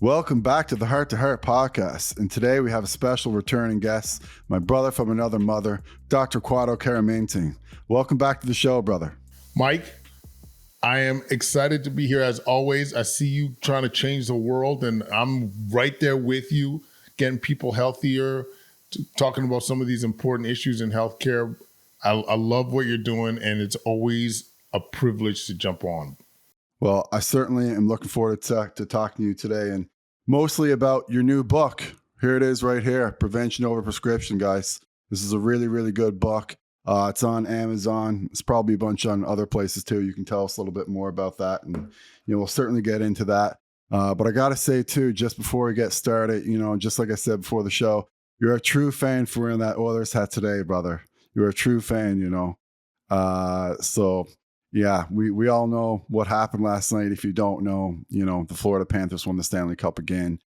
Welcome back to the Hart2Heart Podcast. And today we have a special returning guest, my brother from another mother, Dr. Kwadwo Kyeremanteng. Welcome back to the show, brother. Mike, I am excited to be here as always. I see you trying to change the world, and I'm right there with you, getting people healthier, talking about some of these important issues in healthcare. I love what you're doing, and it's always a privilege to jump on. Well, I certainly am looking forward to talking to you today, and mostly about your new book. Here it is right here, Prevention Over Prescription, guys. This is a really, really good book. It's on Amazon. It's probably a bunch on other places too. You can tell us a little bit more about that, and we'll certainly get into that. But I got to say too, just before we get started, just like I said before the show, you're a true fan for wearing that Oilers hat today, brother. You're a true fan, So yeah, we all know what happened last night. If you don't know, the Florida Panthers won the Stanley Cup again.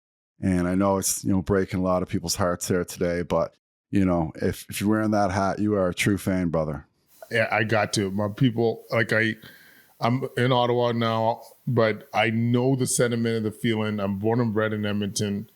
And I know it's, breaking a lot of people's hearts here today, but if you're wearing that hat, you are a true fan, brother. Yeah, I got to. My people, I'm in Ottawa now, but I know the sentiment and the feeling. I'm born and bred in Edmonton.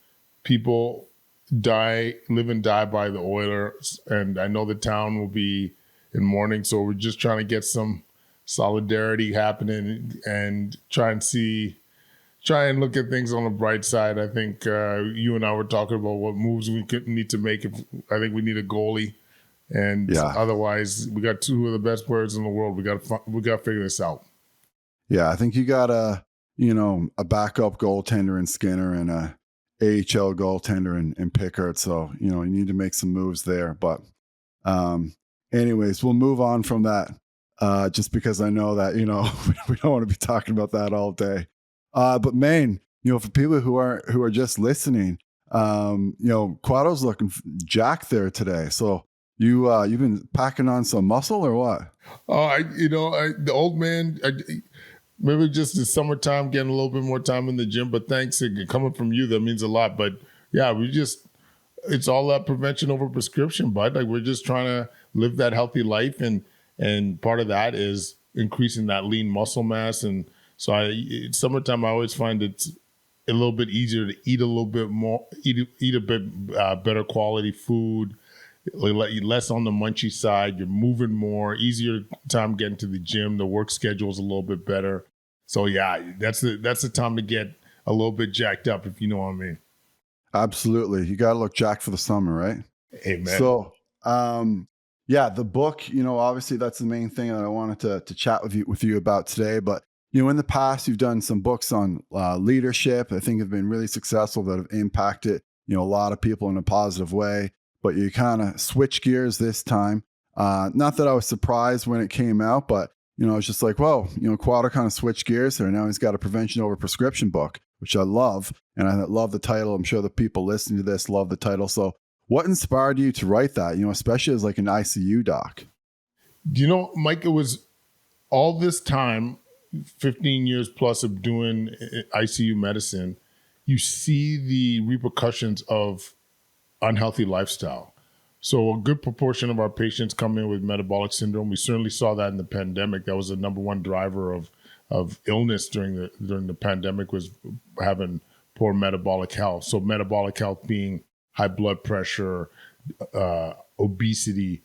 People live and die by the Oilers, and I know the town will be in mourning. So we're just trying to get some solidarity happening and try and look at things on the bright side. I think you and I were talking about what moves we need to make. I think we need a goalie, and otherwise we got two of the best players in the world. We got to figure this out. Yeah, I think you got a backup goaltender in Skinner and a AHL goaltender in Pickard. So you need to make some moves there. But anyways, we'll move on from that. Just because I know that, we don't want to be talking about that all day. But Maine, for people who are just listening, Kwadwo's looking jacked there today. So you've been packing on some muscle or what? The old man, maybe just the summertime, getting a little bit more time in the gym, but thanks coming from you, that means a lot. But yeah, it's all that prevention over prescription, bud. Like, we're just trying to live that healthy life, and part of that is increasing that lean muscle mass. And so summertime, I always find it's a little bit easier to eat a little bit more, eat a bit better quality food, less on the munchy side. You're moving more, easier time getting to the gym. The work schedule is a little bit better. So yeah, that's the time to get a little bit jacked up, if you know what I mean. Absolutely. You got to look jacked for the summer, right? Amen. So, yeah, the book, obviously that's the main thing that I wanted to chat with you about today. But, in the past, you've done some books on leadership. I think have been really successful, that have impacted, a lot of people in a positive way. But you kind of switch gears this time. Not that I was surprised when it came out, but, it's just like, well, Kwadwo kind of switched gears there. Now he's got a prevention over prescription book, which I love. And I love the title. I'm sure the people listening to this love the title. So what inspired you to write that, especially as like an ICU doc? Mike, it was all this time, 15 years plus of doing ICU medicine, you see the repercussions of unhealthy lifestyle. So a good proportion of our patients come in with metabolic syndrome. We certainly saw that in the pandemic. That was the number one driver of illness during the pandemic, was having poor metabolic health. So metabolic health being high blood pressure, obesity,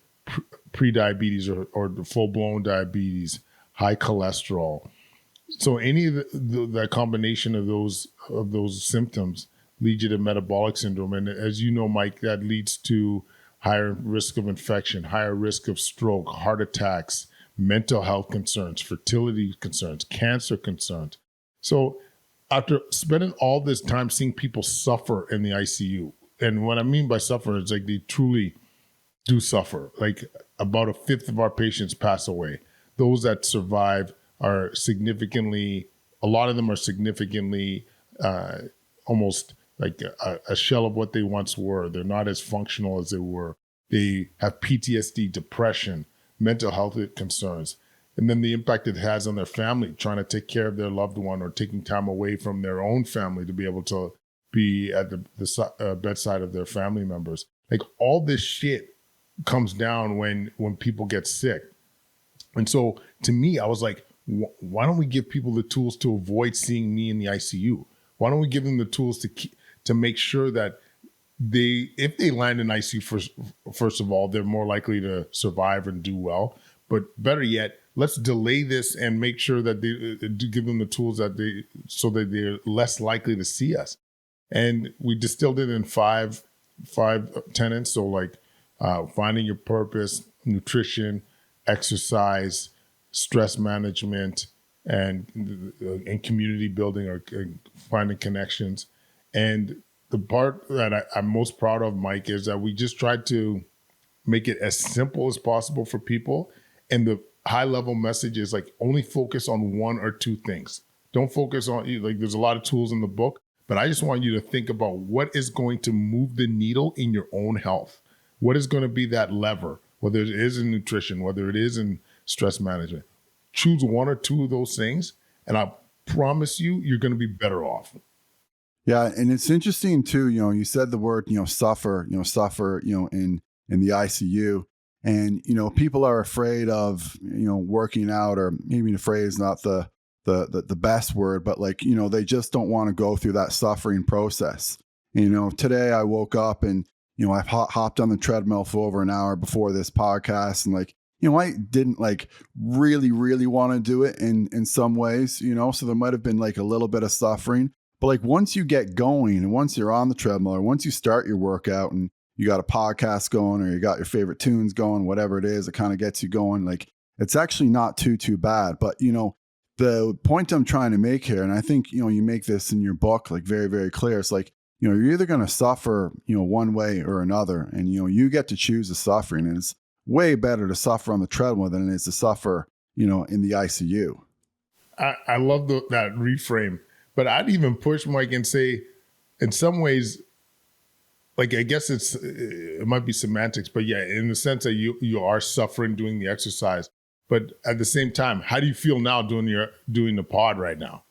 pre-diabetes or full-blown diabetes, high cholesterol. So any of the combination of those symptoms lead you to metabolic syndrome. And as you know, Mike, that leads to higher risk of infection, higher risk of stroke, heart attacks, mental health concerns, fertility concerns, cancer concerns. So after spending all this time seeing people suffer in the ICU, and what I mean by suffer is like they truly do suffer. Like about a fifth of our patients pass away. Those that survive are significantly, a lot of them are significantly almost like a shell of what they once were. They're not as functional as they were. They have PTSD, depression, mental health concerns, and then the impact it has on their family, trying to take care of their loved one or taking time away from their own family to be able to be at the bedside of their family members. Like all this shit comes down when people get sick. And so to me, I was like, why don't we give people the tools to avoid seeing me in the ICU? Why don't we give them the tools to make sure that if they land in ICU, first of all, they're more likely to survive and do well. But better yet, let's delay this and make sure that they give them the tools so that they're less likely to see us. And we distilled it in five tenets. So like finding your purpose, nutrition, exercise, stress management, and community building, or finding connections. And the part that I'm most proud of, Mike, is that we just tried to make it as simple as possible for people. And the high level message is like, only focus on one or two things. Don't focus on, like, there's a lot of tools in the book, but I just want you to think about what is going to move the needle in your own health. What is going to be that lever, whether it is in nutrition, whether it is in stress management. Choose one or two of those things, and I promise you, you're going to be better off. Yeah. And it's interesting too, you said the word, suffer, in the ICU. And, people are afraid of, working out, or maybe afraid is not the best word, but like, they just don't want to go through that suffering process. Today I woke up and, I've hopped on the treadmill for over an hour before this podcast, and like, I didn't like really, really want to do it in some ways, so there might've been like a little bit of suffering, but like once you get going and once you're on the treadmill, or once you start your workout and you got a podcast going, or you got your favorite tunes going, whatever it is, it kind of gets you going. Like, it's actually not too bad. But, the point I'm trying to make here, and I think, you make this in your book, like very, very clear. It's like, you're either going to suffer, one way or another, and, you get to choose the suffering. And it's way better to suffer on the treadmill than it is to suffer, in the ICU. I love that reframe, but I'd even push, Mike, and say, in some ways, like, I guess it might be semantics, but yeah, in the sense that you are suffering doing the exercise, but at the same time, how do you feel now doing the pod right now?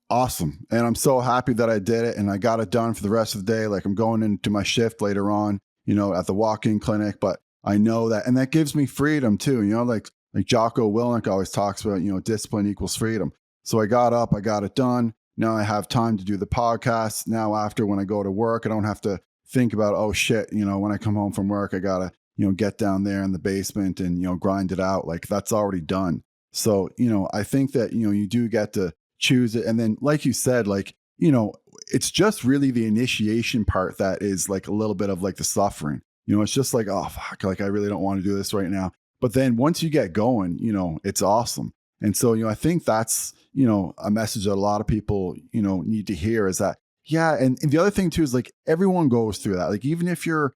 Awesome. And I'm so happy that I did it and I got it done for the rest of the day. Like, I'm going into my shift later on, at the walk-in clinic, but I know that, and that gives me freedom too, like Jocko Willink always talks about, discipline equals freedom. So I got up, I got it done. Now I have time to do the podcast. Now, after, when I go to work, I don't have to think about, oh shit, when I come home from work, I gotta, get down there in the basement and, grind it out. Like, that's already done. So, I think that, you do get to choose it. And then, like you said, like, it's just really the initiation part that is like a little bit of like the suffering. It's just like, oh fuck, like I really don't want to do this right now. But then once you get going, it's awesome. And so, I think that's, a message that a lot of people, need to hear, is that, yeah. And the other thing too, is like, everyone goes through that. Like, even if you're,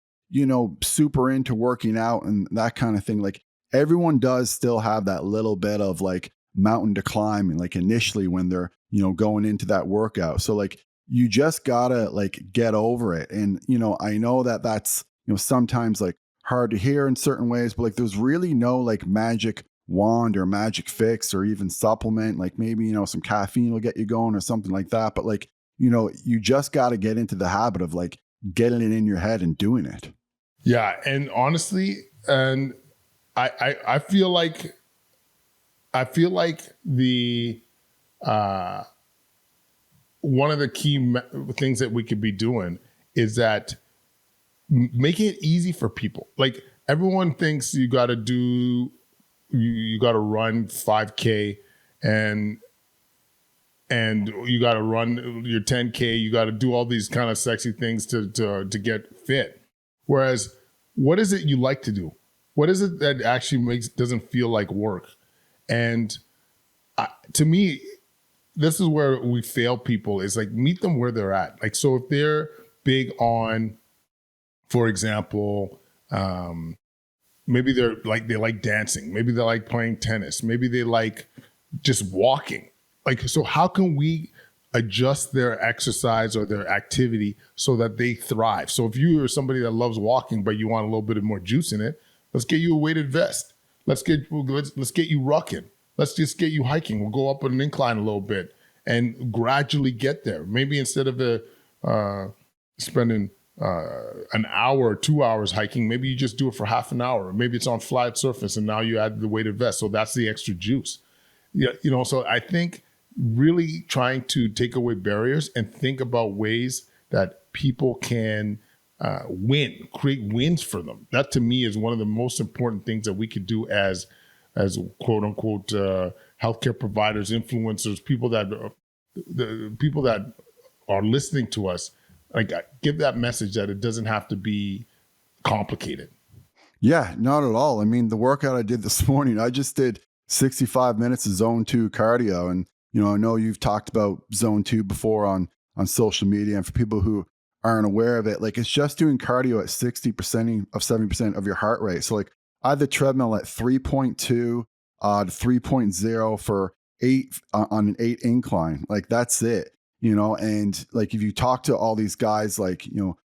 super into working out and that kind of thing, like, everyone does still have that little bit of like mountain to climb, and like initially when they're, going into that workout. So like, you just gotta like get over it. And, I know that that's, sometimes like hard to hear in certain ways, but like, there's really no like magic wand or magic fix or even supplement. Like, maybe, some caffeine will get you going or something like that. But like, you just got to get into the habit of like getting it in your head and doing it. Yeah. And honestly, and I feel like the, one of the key things that we could be doing is that making it easy for people. Like, everyone thinks you got to do, you got to run 5K and you got to run your 10K. You got to do all these kind of sexy things to get fit. Whereas, what is it you like to do? What is it that actually doesn't feel like work? And to me, this is where we fail people, is like, meet them where they're at. Like, so if they're big on, for example, maybe they like dancing, maybe they like playing tennis, maybe they like just walking. Like, so how can we adjust their exercise or their activity so that they thrive? So if you are somebody that loves walking, but you want a little bit more juice in it, let's get you a weighted vest. Let's get you rucking. Let's just get you hiking. We'll go up an incline a little bit and gradually get there. Maybe instead of spending an hour or 2 hours hiking, maybe you just do it for half an hour. Maybe it's on flat surface and now you add the weighted vest. So that's the extra juice. Yeah, so I think really trying to take away barriers and think about ways that people can create wins for them. That to me is one of the most important things that we could do as quote unquote healthcare providers, influencers, the people that are listening to us. Like, give that message that it doesn't have to be complicated. Yeah, not at all. I mean, the workout I did this morning, I just did 65 minutes of zone 2 cardio. And, I know you've talked about zone 2 before on social media. And for people who aren't aware of it, like, it's just doing cardio at 60% of 70% of your heart rate. So like, I had the treadmill at 3.2 to 3.0 for 8 on an 8 incline. Like, that's it, and like, if you talk to all these guys, like,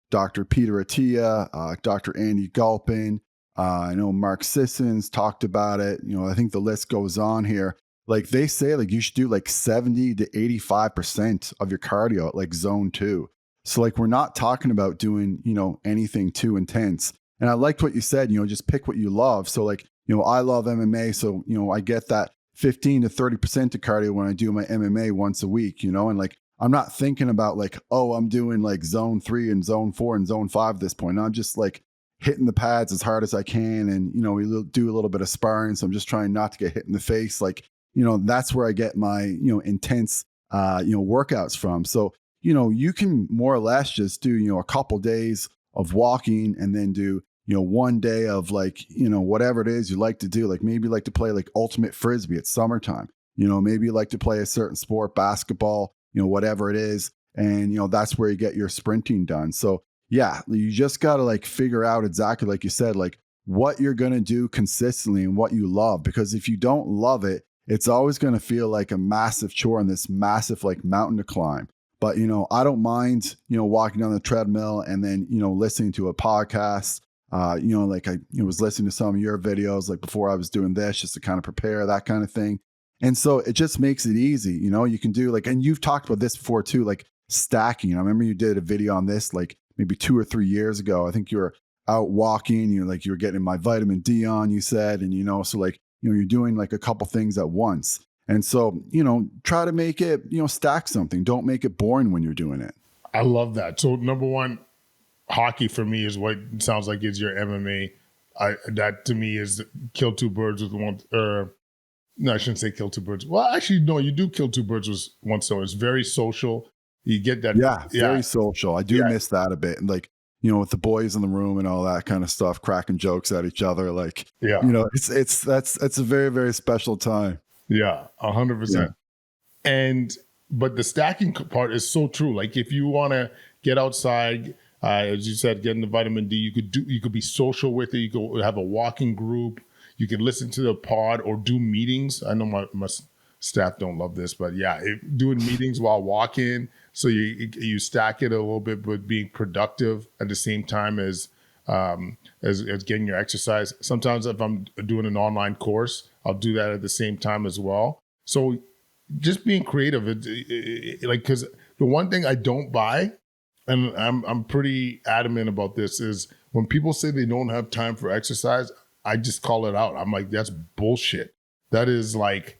Dr. Peter Attia, Dr. Andy Galpin, I know Mark Sissons talked about it. I think the list goes on here. Like, they say, like, you should do like 70 to 85% of your cardio at like zone 2. So like, we're not talking about doing, anything too intense. And I liked what you said, just pick what you love. So like, I love MMA. So, I get that 15 to 30% of cardio when I do my MMA once a week, and like, I'm not thinking about like, oh, I'm doing like zone 3 and zone 4 and zone 5 at this point. I'm just like hitting the pads as hard as I can. And, we do a little bit of sparring. So I'm just trying not to get hit in the face. Like, that's where I get my, intense, workouts from. So, you can more or less just do, a couple days of walking and then do, one day of like, whatever it is you like to do. Like, maybe you like to play like ultimate frisbee. It's summertime. Maybe you like to play a certain sport, basketball, whatever it is. And, that's where you get your sprinting done. So yeah, you just got to like figure out exactly, like you said, like what you're going to do consistently and what you love. Because if you don't love it, it's always going to feel like a massive chore and this massive like mountain to climb. But, I don't mind, walking on the treadmill and then, listening to a podcast. Like I was listening to some of your videos, like before I was doing this, just to kind of prepare, that kind of thing. And so it just makes it easy. You can do like, and you've talked about this before too, like stacking. I remember you did a video on this, like maybe 2 or 3 years ago. I think you were out walking, you were getting my vitamin D on, you said, and, so like, you're doing like a couple things at once. And so, try to make it, stack something. Don't make it boring when you're doing it. I love that. So number one, hockey for me is what it sounds like is your MMA. That to me is kill two birds with one. No, I shouldn't say kill two birds. Well, actually, no, you do kill two birds with one stone. It's very social. You get that. Yeah, very social. I do miss that a bit. And like, with the boys in the room and all that kind of stuff, cracking jokes at each other. Like, it's a very, very special time. Yeah, 100%. But the stacking part is so true. Like, if you want to get outside, as you said, getting the vitamin D, you could be social with it. You could have a walking group. You can listen to the pod or do meetings. I know my staff don't love this, but yeah, doing meetings while walking. So you stack it a little bit, but being productive at the same time as getting your exercise. Sometimes if I'm doing an online course, I'll do that at the same time as well. So just being creative, like, because the one thing I don't buy, and I'm pretty adamant about this, is when people say they don't have time for exercise, I just call it out. I'm like, that's bullshit. That is like,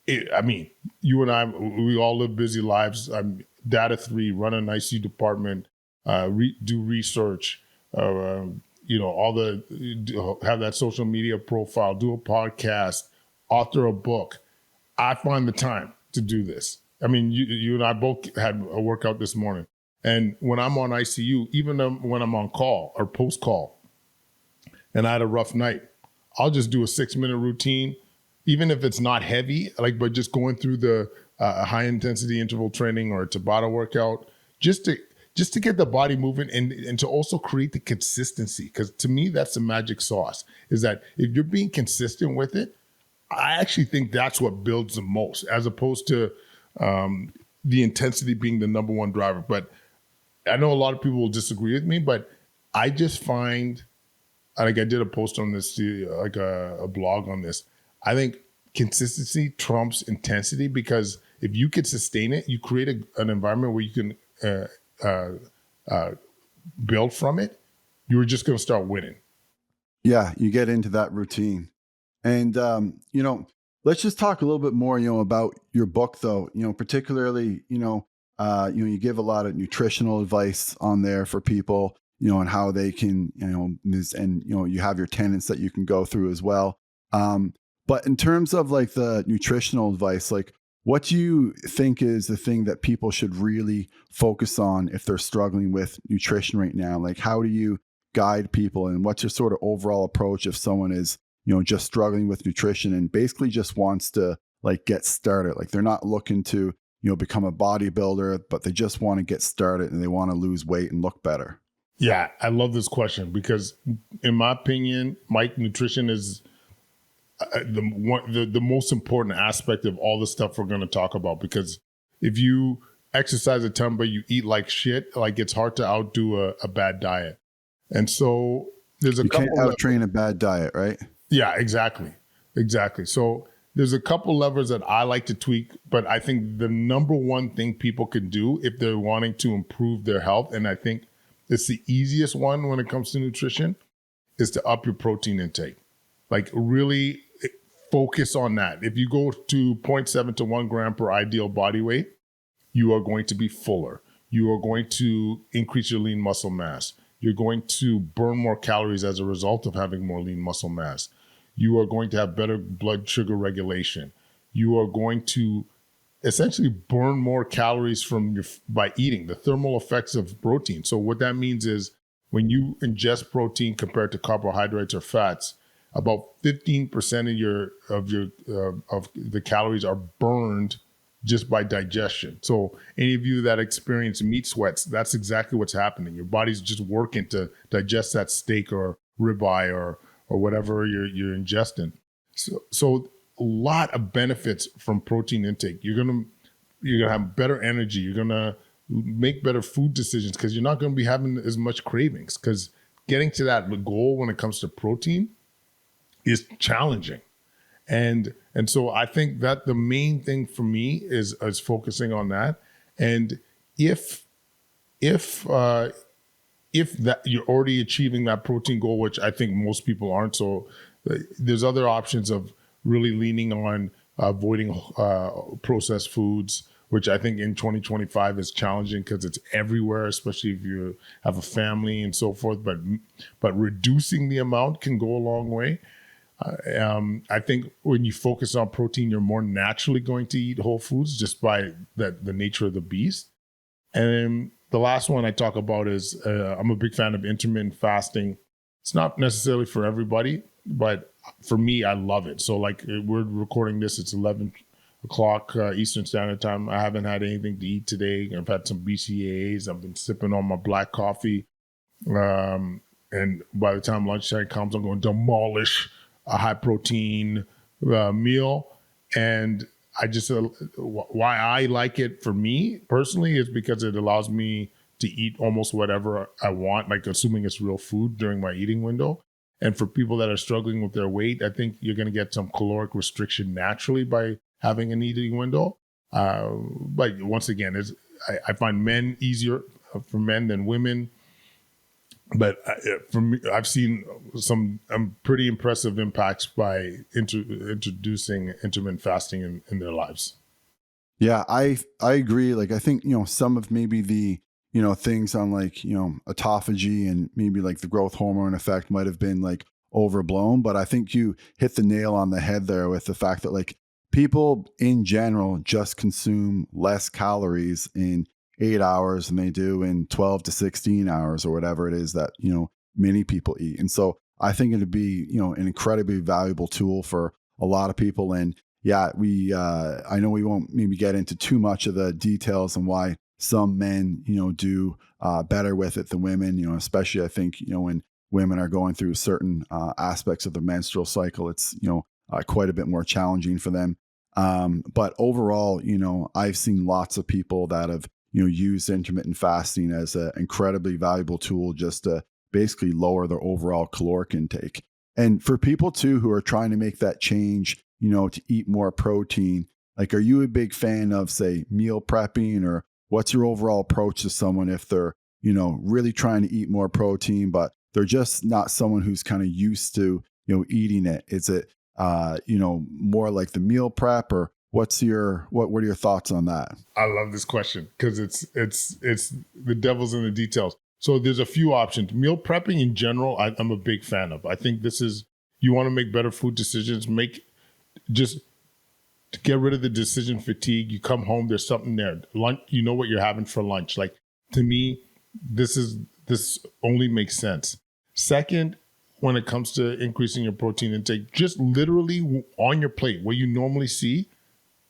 I mean, you and I, we all live busy lives. I'm data 3, run an ICU department, do research, have that social media profile, do a podcast, author a book. I find the time to do this. I mean, you and I both had a workout this morning. And when I'm on ICU, even when I'm on call or post call, and I had a rough night, I'll just do a 6-minute routine, even if it's not heavy, but just going through the high intensity interval training or a Tabata workout, just to get the body moving and to also create the consistency. Because to me, that's the magic sauce, is that if you're being consistent with it, I actually think that's what builds the most, as opposed to the intensity being the number one driver. But I know a lot of people will disagree with me, but I just find, like, I did a post on this, like a blog on this. I think consistency trumps intensity, because if you could sustain it, you create an environment where you can build from it. You're just going to start winning. Yeah, you get into that routine. And, let's just talk a little bit more, about your book though, particularly, you give a lot of nutritional advice on there for people, and how they can, and, you have your tenets that you can go through as well. But in terms of like the nutritional advice, like what do you think is the thing that people should really focus on if they're struggling with nutrition right now? Like, how do you guide people, and what's your sort of overall approach if someone is, just struggling with nutrition and basically just wants to like get started? Like they're not looking to, become a bodybuilder, but they just want to get started and they want to lose weight and look better. Yeah, I love this question because in my opinion, Mike, nutrition is the most important aspect of all the stuff we're going to talk about, because if you exercise a ton but you eat like shit, like it's hard to outdo a bad diet. And so there's you can't out-train a bad diet, right? Yeah, exactly. So there's a couple levers that I like to tweak, but I think the number one thing people can do if they're wanting to improve their health, and I think it's the easiest one when it comes to nutrition, is to up your protein intake. Like really focus on that. If you go to 0.7 to 1 gram per ideal body weight, you are going to be fuller. You are going to increase your lean muscle mass. You're going to burn more calories as a result of having more lean muscle mass. You are going to have better blood sugar regulation. You are going to essentially burn more calories by eating, the thermal effects of protein. So what that means is when you ingest protein compared to carbohydrates or fats, about 15% of the calories are burned just by digestion. So any of you that experience meat sweats, that's exactly what's happening. Your body's just working to digest that steak or ribeye or whatever you're ingesting. So a lot of benefits from protein intake. You're gonna have better energy. You're gonna make better food decisions because you're not gonna be having as much cravings. Because getting to that goal when it comes to protein is challenging. And so I think that the main thing for me is focusing on that. And if that you're already achieving that protein goal, which I think most people aren't, so there's other options of really leaning on avoiding processed foods, which I think in 2025 is challenging because it's everywhere, especially if you have a family and so forth. But reducing the amount can go a long way. I think when you focus on protein, you're more naturally going to eat whole foods just by the nature of the beast. And the last one I talk about is I'm a big fan of intermittent fasting. It's not necessarily for everybody, but for me, I love it. So like we're recording this, it's 11 o'clock Eastern Standard Time. I haven't had anything to eat today. I've had some BCAAs. I've been sipping on my black coffee. And by the time lunchtime comes, I'm going to demolish a high protein meal. And I just, why I like it for me personally is because it allows me to eat almost whatever I want, like assuming it's real food during my eating window. And for people that are struggling with their weight, I think you're going to get some caloric restriction naturally by having an eating window. But once again, I find men easier for men than women. But for me, I've seen some pretty impressive impacts by introducing intermittent fasting in their lives. Yeah, I agree. Like, I think, some of maybe the, things on like, autophagy and maybe like the growth hormone effect might have been like overblown. But I think you hit the nail on the head there with the fact that like people in general just consume less calories in 8 hours than they do in 12 to 16 hours or whatever it is that, many people eat. And so I think it'd be, an incredibly valuable tool for a lot of people. And yeah, I know we won't maybe get into too much of the details and why some men, do better with it than women, especially I think, when women are going through certain aspects of the menstrual cycle, it's, quite a bit more challenging for them. But overall, I've seen lots of people that have, use intermittent fasting as an incredibly valuable tool just to basically lower their overall caloric intake. And for people too who are trying to make that change, to eat more protein, like, are you a big fan of, say, meal prepping, or what's your overall approach to someone if they're, really trying to eat more protein, but they're just not someone who's kind of used to, eating it? Is it more like the meal prep, or what are your thoughts on that? I love this question because it's the devil's in the details. So there's a few options. Meal prepping in general, I'm a big fan of. I think you want to make better food decisions. Just to get rid of the decision fatigue. You come home, there's something there. Lunch, you know what you're having for lunch. Like, to me, this only makes sense. Second, when it comes to increasing your protein intake, just literally on your plate, what you normally see,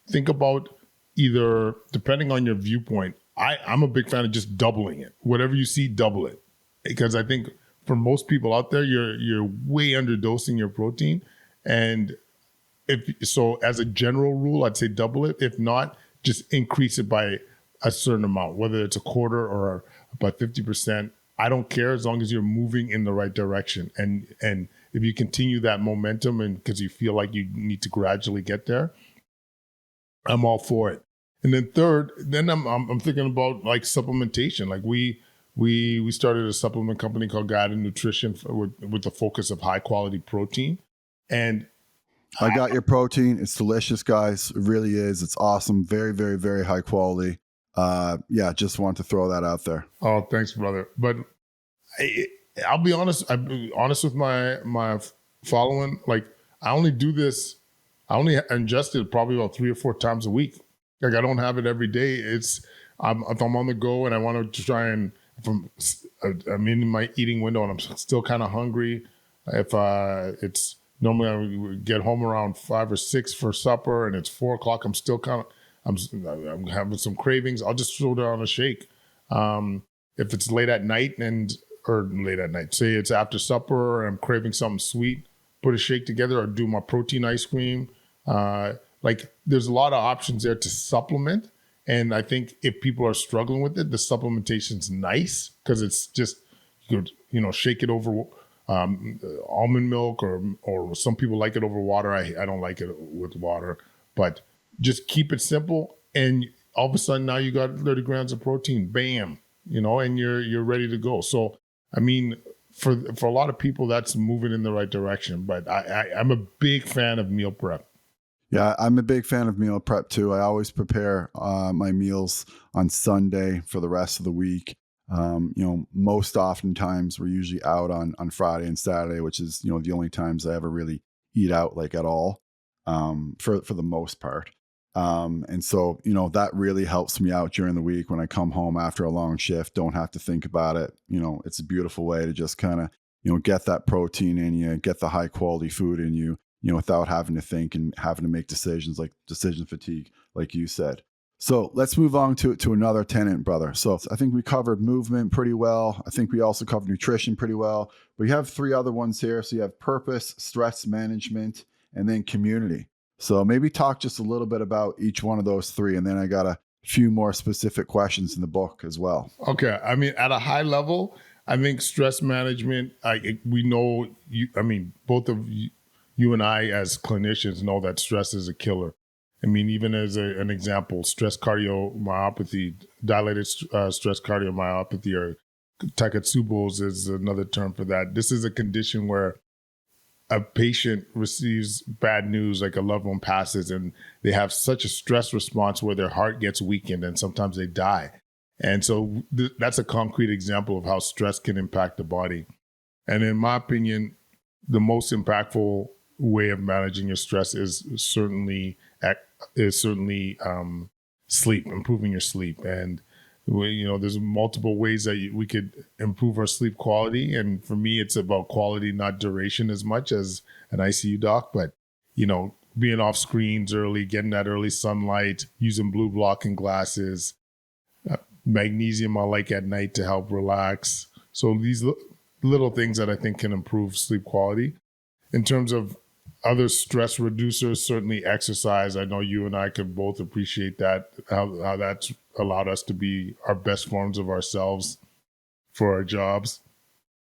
think about either, depending on your viewpoint, I'm a big fan of just doubling it. Whatever you see, double it. Because I think for most people out there, you're way underdosing your protein. And as a general rule, I'd say double it. If not, just increase it by a certain amount, whether it's a quarter or by 50%. I don't care, as long as you're moving in the right direction. And if you continue that momentum, and because you feel like you need to gradually get there, I'm all for it. And then third, I'm thinking about like supplementation. Like we started a supplement company called Nutrition with the focus of high quality protein. And I got your protein. It's delicious, guys. It really is. It's awesome. Very, very, very high quality. Just want to throw that out there. Oh, thanks, brother. But I'll be honest. I'll be honest with my following. Like, I only ingest it probably about 3 or 4 times a week. Like, I don't have it every day. If I'm on the go and I want to try and, I'm in my eating window and I'm still kind of hungry. It's normally I would get home around 5 or 6 for supper, and it's 4 o'clock. I'm still I'm having some cravings. I'll just throw down a shake. If it's late at night, say it's after supper, or I'm craving something sweet, put a shake together, or do my protein ice cream. There's a lot of options there to supplement. And I think if people are struggling with it, the supplementation's nice because it's just, shake it over almond milk, or some people like it over water. I don't like it with water, but just keep it simple. And all of a sudden now you got 30 grams of protein, bam, and you're ready to go. So, I mean, for a lot of people, that's moving in the right direction, but I'm a big fan of meal prep. Yeah, I'm a big fan of meal prep too. I always prepare my meals on Sunday for the rest of the week. Most oftentimes we're usually out on Friday and Saturday, which is, the only times I ever really eat out like at all, for the most part. And so, that really helps me out during the week when I come home after a long shift, don't have to think about it. It's a beautiful way to just kind of, get that protein in you, get the high quality food in you, without having to think and having to make decisions, like decision fatigue, like you said. So let's move on to another tenet, brother. So I think we covered movement pretty well. I think we also covered nutrition pretty well. We have 3 other ones here. So you have purpose, stress management, and then community. So maybe talk just a little bit about each one of those 3. And then I got a few more specific questions in the book as well. Okay. I mean, at a high level, I think stress management, we know, both of you and I as clinicians know that stress is a killer. I mean, even as an example, stress cardiomyopathy, dilated stress cardiomyopathy, or Takotsubo's is another term for that. This is a condition where a patient receives bad news, like a loved one passes, and they have such a stress response where their heart gets weakened and sometimes they die. And so that's a concrete example of how stress can impact the body. And in my opinion, the most impactful way of managing your stress is certainly sleep, improving your sleep. And there's multiple ways that we could improve our sleep quality. And for me, it's about quality, not duration as much as an ICU doc, but being off screens early, getting that early sunlight, using blue blocking glasses, magnesium I like at night to help relax. So these little things that I think can improve sleep quality. In terms of other stress reducers, certainly exercise. I know you and I could both appreciate that, how that's allowed us to be our best forms of ourselves for our jobs.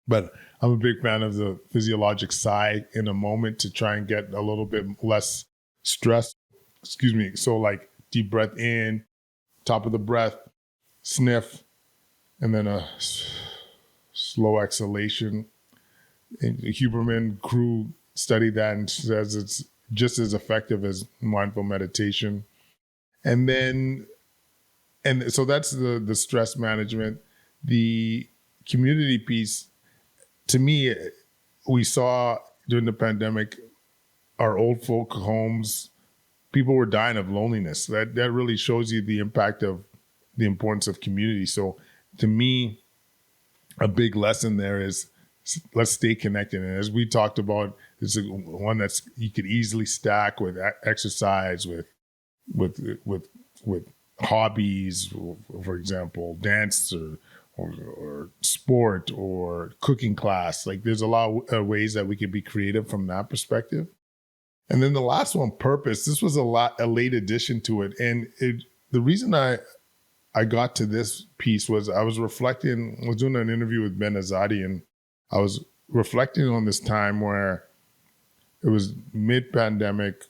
But I'm a big fan of the physiologic sigh in a moment to try and get a little bit less stress. So like deep breath in, top of the breath, sniff, and then a slow exhalation. And the Huberman crew studied that and says it's just as effective as mindful meditation. And then, and so that's the stress management. The community piece, to me, we saw during the pandemic, our old folk homes, people were dying of loneliness. That really shows you the impact of the importance of community. So to me, a big lesson there is let's stay connected. And as we talked about, it's one that's you could easily stack with exercise, with hobbies, for example, dance or sport or cooking class. Like there's a lot of ways that we can be creative from that perspective. And then the last one, purpose. This was a late addition to it. And the reason I got to this piece was I was doing an interview with Ben Azadi, and I was reflecting on this time where it was mid-pandemic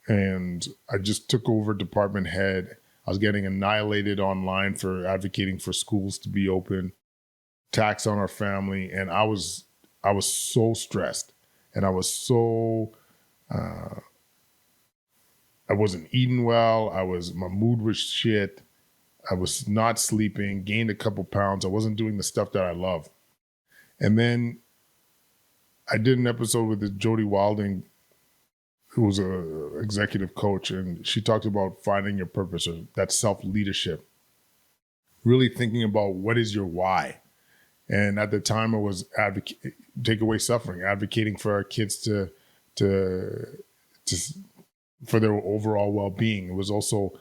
and I just took over department head. I was getting annihilated online for advocating for schools to be open, tax on our family. And I was so stressed, and I was so, I wasn't eating well. My mood was shit. I was not sleeping, gained a couple pounds. I wasn't doing the stuff that I love. And then I did an episode with Jody Wilding, who was a executive coach, and she talked about finding your purpose, or that self-leadership, really thinking about what is your why. And at the time I was take away suffering, advocating for our kids to for their overall well-being. It was also,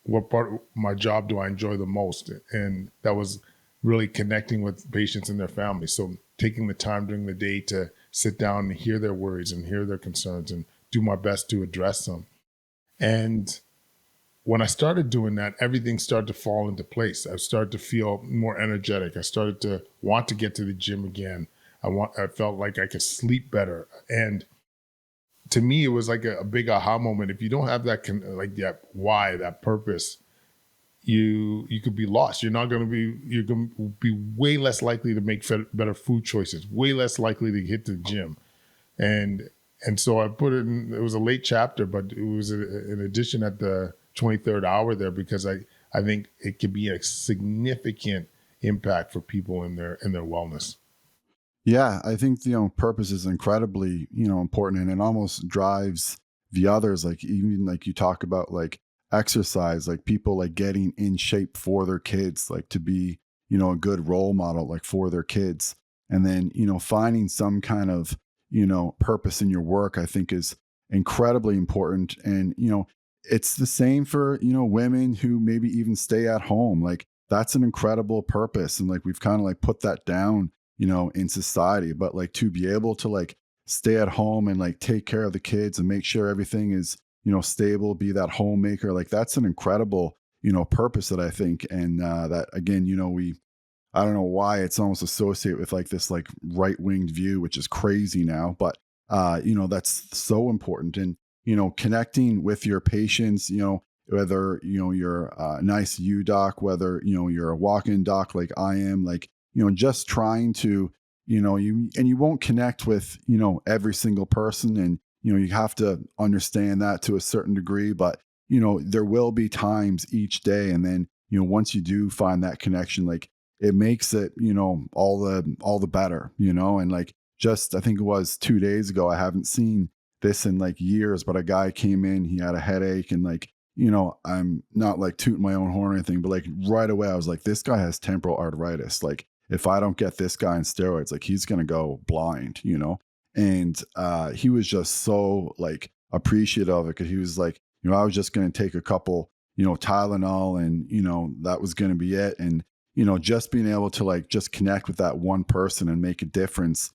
what part of my job do I enjoy the most? And that was really connecting with patients and their families. So taking the time during the day to sit down and hear their worries and hear their concerns and do my best to address them. And when I started doing that, everything started to fall into place. I started to feel more energetic. I started to want to get to the gym again. I felt like I could sleep better. And to me, it was like a big aha moment. If you don't have that that why, that purpose, you could be lost. You're going to be way less likely to make better food choices, way less likely to hit the gym. And so I put it in, it was a late chapter, but it was an addition at the 23rd hour there, because I think it could be a significant impact for people in their wellness. Yeah, I think, purpose is incredibly, important, and it almost drives the others. Like, even like you talk about like exercise, like people like getting in shape for their kids, like to be, a good role model, like for their kids. And then, finding some kind of, purpose in your work, I think is incredibly important. And, it's the same for, women who maybe even stay at home. Like that's an incredible purpose. And like, we've kind of like put that down, in society, but like to be able to like stay at home and like take care of the kids and make sure everything is, stable, be that homemaker, like that's an incredible, purpose that I think. And that again, I don't know why it's almost associated with like this like right-winged view, which is crazy now, but that's so important. And, connecting with your patients, whether, you're a nice doc, whether, you're a walk-in doc like I am, like, just trying to, you won't connect with, every single person. And, you have to understand that to a certain degree, but, there will be times each day. And then, once you do find that connection, like it makes it, all the better, and like, just, I think it was 2 days ago, I haven't seen this in like years, but a guy came in, he had a headache, and like, I'm not like tooting my own horn or anything, but like right away, I was like, this guy has temporal arteritis. Like, if I don't get this guy on steroids, like he's going to go blind, and he was just so like appreciative of it, because he was like, I was just going to take a couple, Tylenol, and, that was going to be it. And, just being able to like just connect with that one person and make a difference,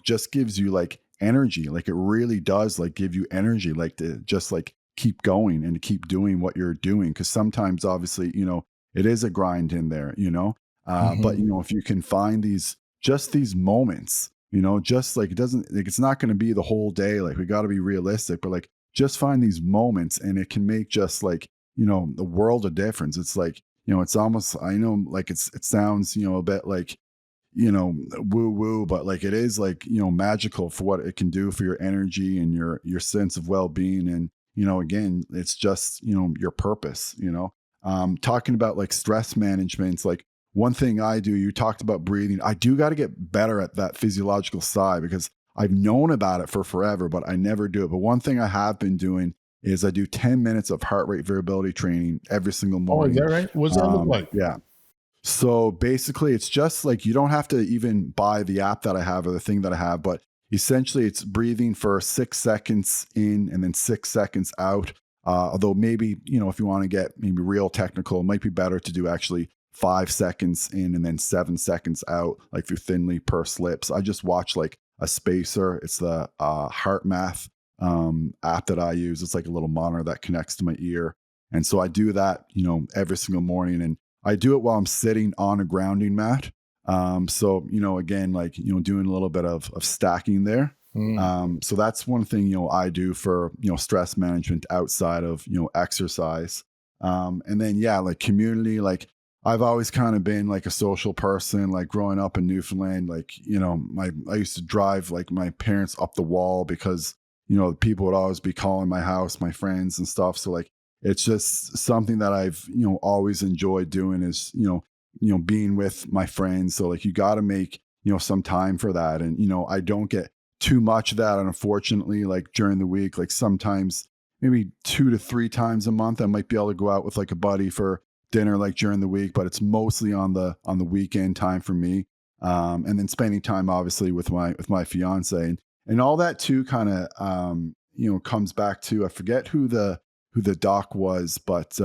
just gives you like energy. Like it really does like give you energy, like to just like keep going and to keep doing what you're doing. Cause sometimes obviously, it is a grind in there, but if you can find these moments, just like, it doesn't, like, it's not going to be the whole day. Like we got to be realistic, but like, just find these moments, and it can make just like, the world of difference. It's like, it's almost, I know like it sounds, a bit like, woo woo, but like it is like, magical for what it can do for your energy and your sense of well-being. And, again, it's just, your purpose, talking about like stress management. Like one thing I do, you talked about breathing. I do got to get better at that physiological side because I've known about it for forever, but I never do it. But one thing I have been doing is I do 10 minutes of heart rate variability training every single Oh, is morning. that right? What's that look like? Yeah. So basically, it's just like you don't have to even buy the app that I have or the thing that I have, but essentially it's breathing for 6 seconds in and then 6 seconds out. Although maybe, if you want to get maybe real technical, it might be better to do actually 5 seconds in and then 7 seconds out, like through thinly pursed lips. I just watch like a spacer. It's the Hart app that I use. It's like a little monitor that connects to my ear. And so I do that, every single morning. And I do it while I'm sitting on a grounding mat. So, again, like, doing a little bit of stacking there. So that's one thing, I do for, stress management outside of, exercise. And then, yeah, like community, like I've always kind of been like a social person, like growing up in Newfoundland, like, I used to drive like my parents up the wall because, people would always be calling my house, my friends and stuff. So like, it's just something that I've, always enjoyed doing is, being with my friends. So like, you got to make, some time for that. And, I don't get too much of that. And unfortunately, like during the week, like sometimes maybe 2 to 3 times a month, I might be able to go out with like a buddy for dinner, like during the week, but it's mostly on the weekend time for me. And then spending time obviously with my fiance and all that too kind of, comes back to, I forget who the doc was, but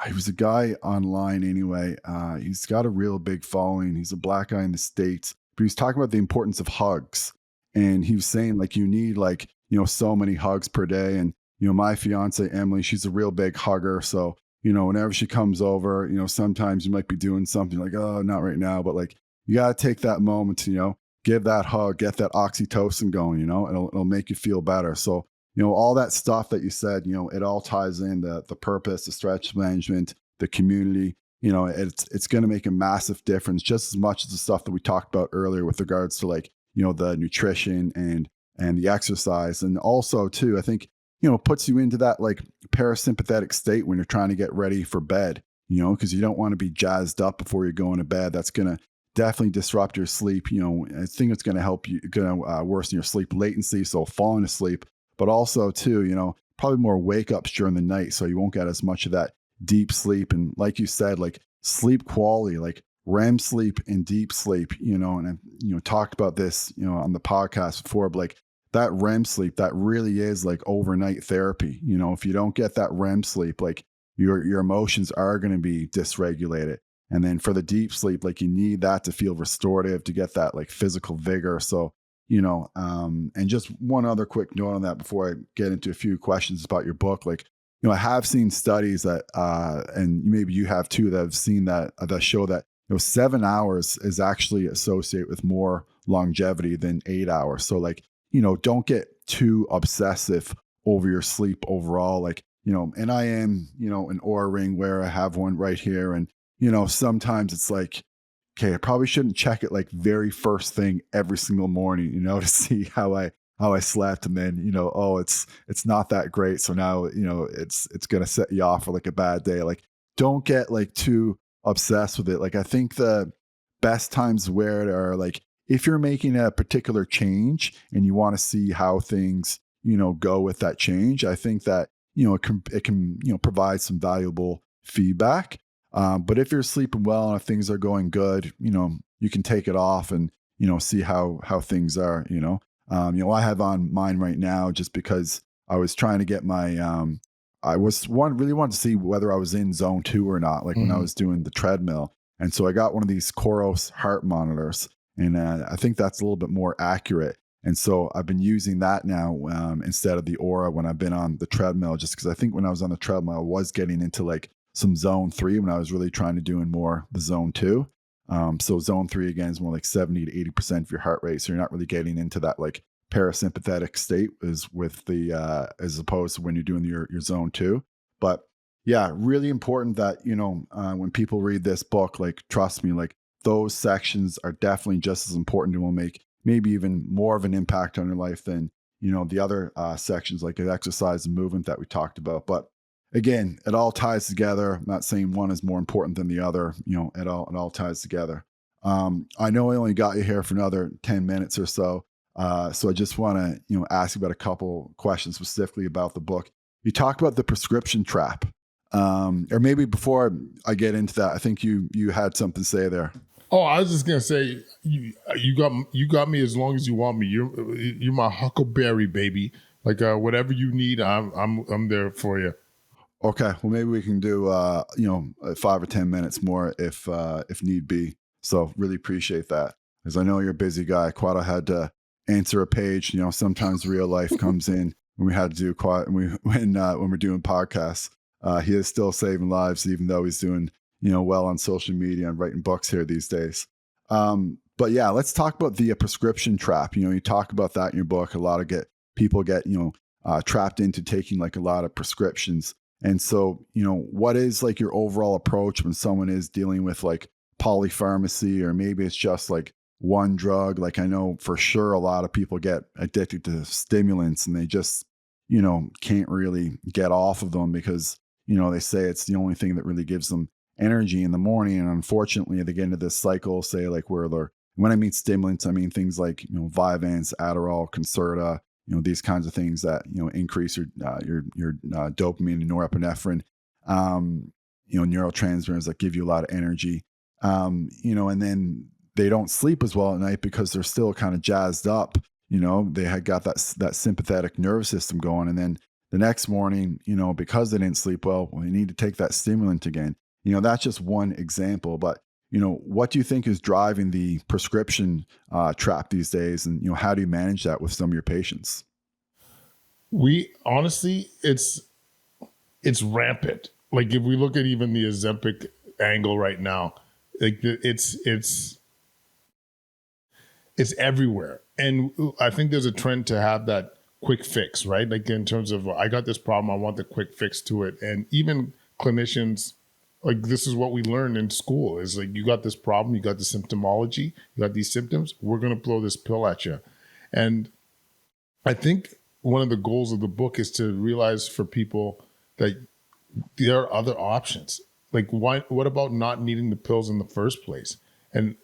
he was a guy online anyway. He's got a real big following. He's a black guy in the States, but he was talking about the importance of hugs. And he was saying like, you need like, so many hugs per day. And, my fiance, Emily, she's a real big hugger. So, whenever she comes over, sometimes you might be doing something like, oh, not right now, but like, you got to take that moment to, give that hug, get that oxytocin going, it'll make you feel better. So, all that stuff that you said, it all ties in the purpose, the stress management, the community, it's going to make a massive difference just as much as the stuff that we talked about earlier with regards to like, the nutrition and the exercise. And also too, I think, puts you into that like parasympathetic state when you're trying to get ready for bed, because you don't want to be jazzed up before you're going to bed. That's going to definitely disrupt your sleep. I think it's going to help you, going to worsen your sleep latency. So falling asleep, but also too, probably more wake ups during the night. So you won't get as much of that deep sleep. And like you said, like sleep quality, like REM sleep and deep sleep, and I've, talked about this, on the podcast before, but like that REM sleep, that really is like overnight therapy. If you don't get that REM sleep, like your emotions are going to be dysregulated. And then for the deep sleep, like you need that to feel restorative, to get that like physical vigor. So, and just one other quick note on that before I get into a few questions about your book. Like, I have seen studies that, and maybe you have too, that have seen that show that, 7 hours is actually associated with more longevity than 8 hours. So like, don't get too obsessive over your sleep overall. Like, and I am, an Oura ring wearer. I have one right here. And, sometimes it's like, okay, I probably shouldn't check it like very first thing every single morning, to see how I slept. And then, oh, it's not that great. So now, it's going to set you off for like a bad day. Like, don't get like too obsessed with it. Like, I think the best times to wear it are like, if you're making a particular change and you want to see how things, go with that change, I think that, it can, provide some valuable feedback. But if you're sleeping well and if things are going good, you can take it off and, see how things are, I have on mine right now just because I was trying to get my, I really wanted to see whether I was in zone 2 or not, like when I was doing the treadmill. And so I got one of these Koros heart monitors, and I think that's a little bit more accurate. And so I've been using that now instead of the Oura when I've been on the treadmill, just because I think when I was on the treadmill, I was getting into like some zone 3 when I was really trying to do more the zone 2. So zone 3 again is more like 70 to 80% of your heart rate. So you're not really getting into that like parasympathetic state is with the as opposed to when you're doing your zone 2. But yeah, really important that when people read this book, like trust me, like those sections are definitely just as important and will make maybe even more of an impact on your life than, the other sections like exercise and movement that we talked about. But again, it all ties together. I'm not saying one is more important than the other. It all ties together. I know I only got you here for another 10 minutes or so. So I just want to, ask you about a couple questions specifically about the book. You talk about the prescription trap. Or maybe before I get into that, I think you had something to say there. Oh, I was just gonna say you got me as long as you want me. You're my huckleberry baby. Like whatever you need, I'm there for you. Okay, well maybe we can do 5 or 10 minutes more if need be. So really appreciate that, because I know you're a busy guy. Kwadwo had to answer a page. Sometimes real life comes in when we had to do when we're doing podcasts. He is still saving lives, even though he's doing well on social media and writing books here these days. But yeah, let's talk about the prescription trap. You talk about that in your book. A lot of people get trapped into taking like a lot of prescriptions. And so, what is like your overall approach when someone is dealing with like polypharmacy, or maybe it's just like one drug? Like I know for sure a lot of people get addicted to stimulants and they just, can't really get off of them because, they say it's the only thing that really gives them energy in the morning. And unfortunately, they get into this cycle, say like when I mean stimulants, I mean things like, Vyvanse, Adderall, Concerta, these kinds of things that, increase your dopamine and norepinephrine, neurotransmitters that give you a lot of energy, and then they don't sleep as well at night because they're still kind of jazzed up. They had got that sympathetic nervous system going. And then the next morning, because they didn't sleep well, they need to take that stimulant again. That's just one example. But, what do you think is driving the prescription trap these days? And, how do you manage that with some of your patients? We honestly, it's rampant. Like if we look at even the Ozempic angle right now, like it's everywhere. And I think there's a trend to have that quick fix, right? Like in terms of, I got this problem, I want the quick fix to it. And even clinicians, like this is what we learned in school, is like, you got this problem, you got the symptomology, you got these symptoms, we're going to blow this pill at you. And I think one of the goals of the book is to realize for people that there are other options. Like what about not needing the pills in the first place? And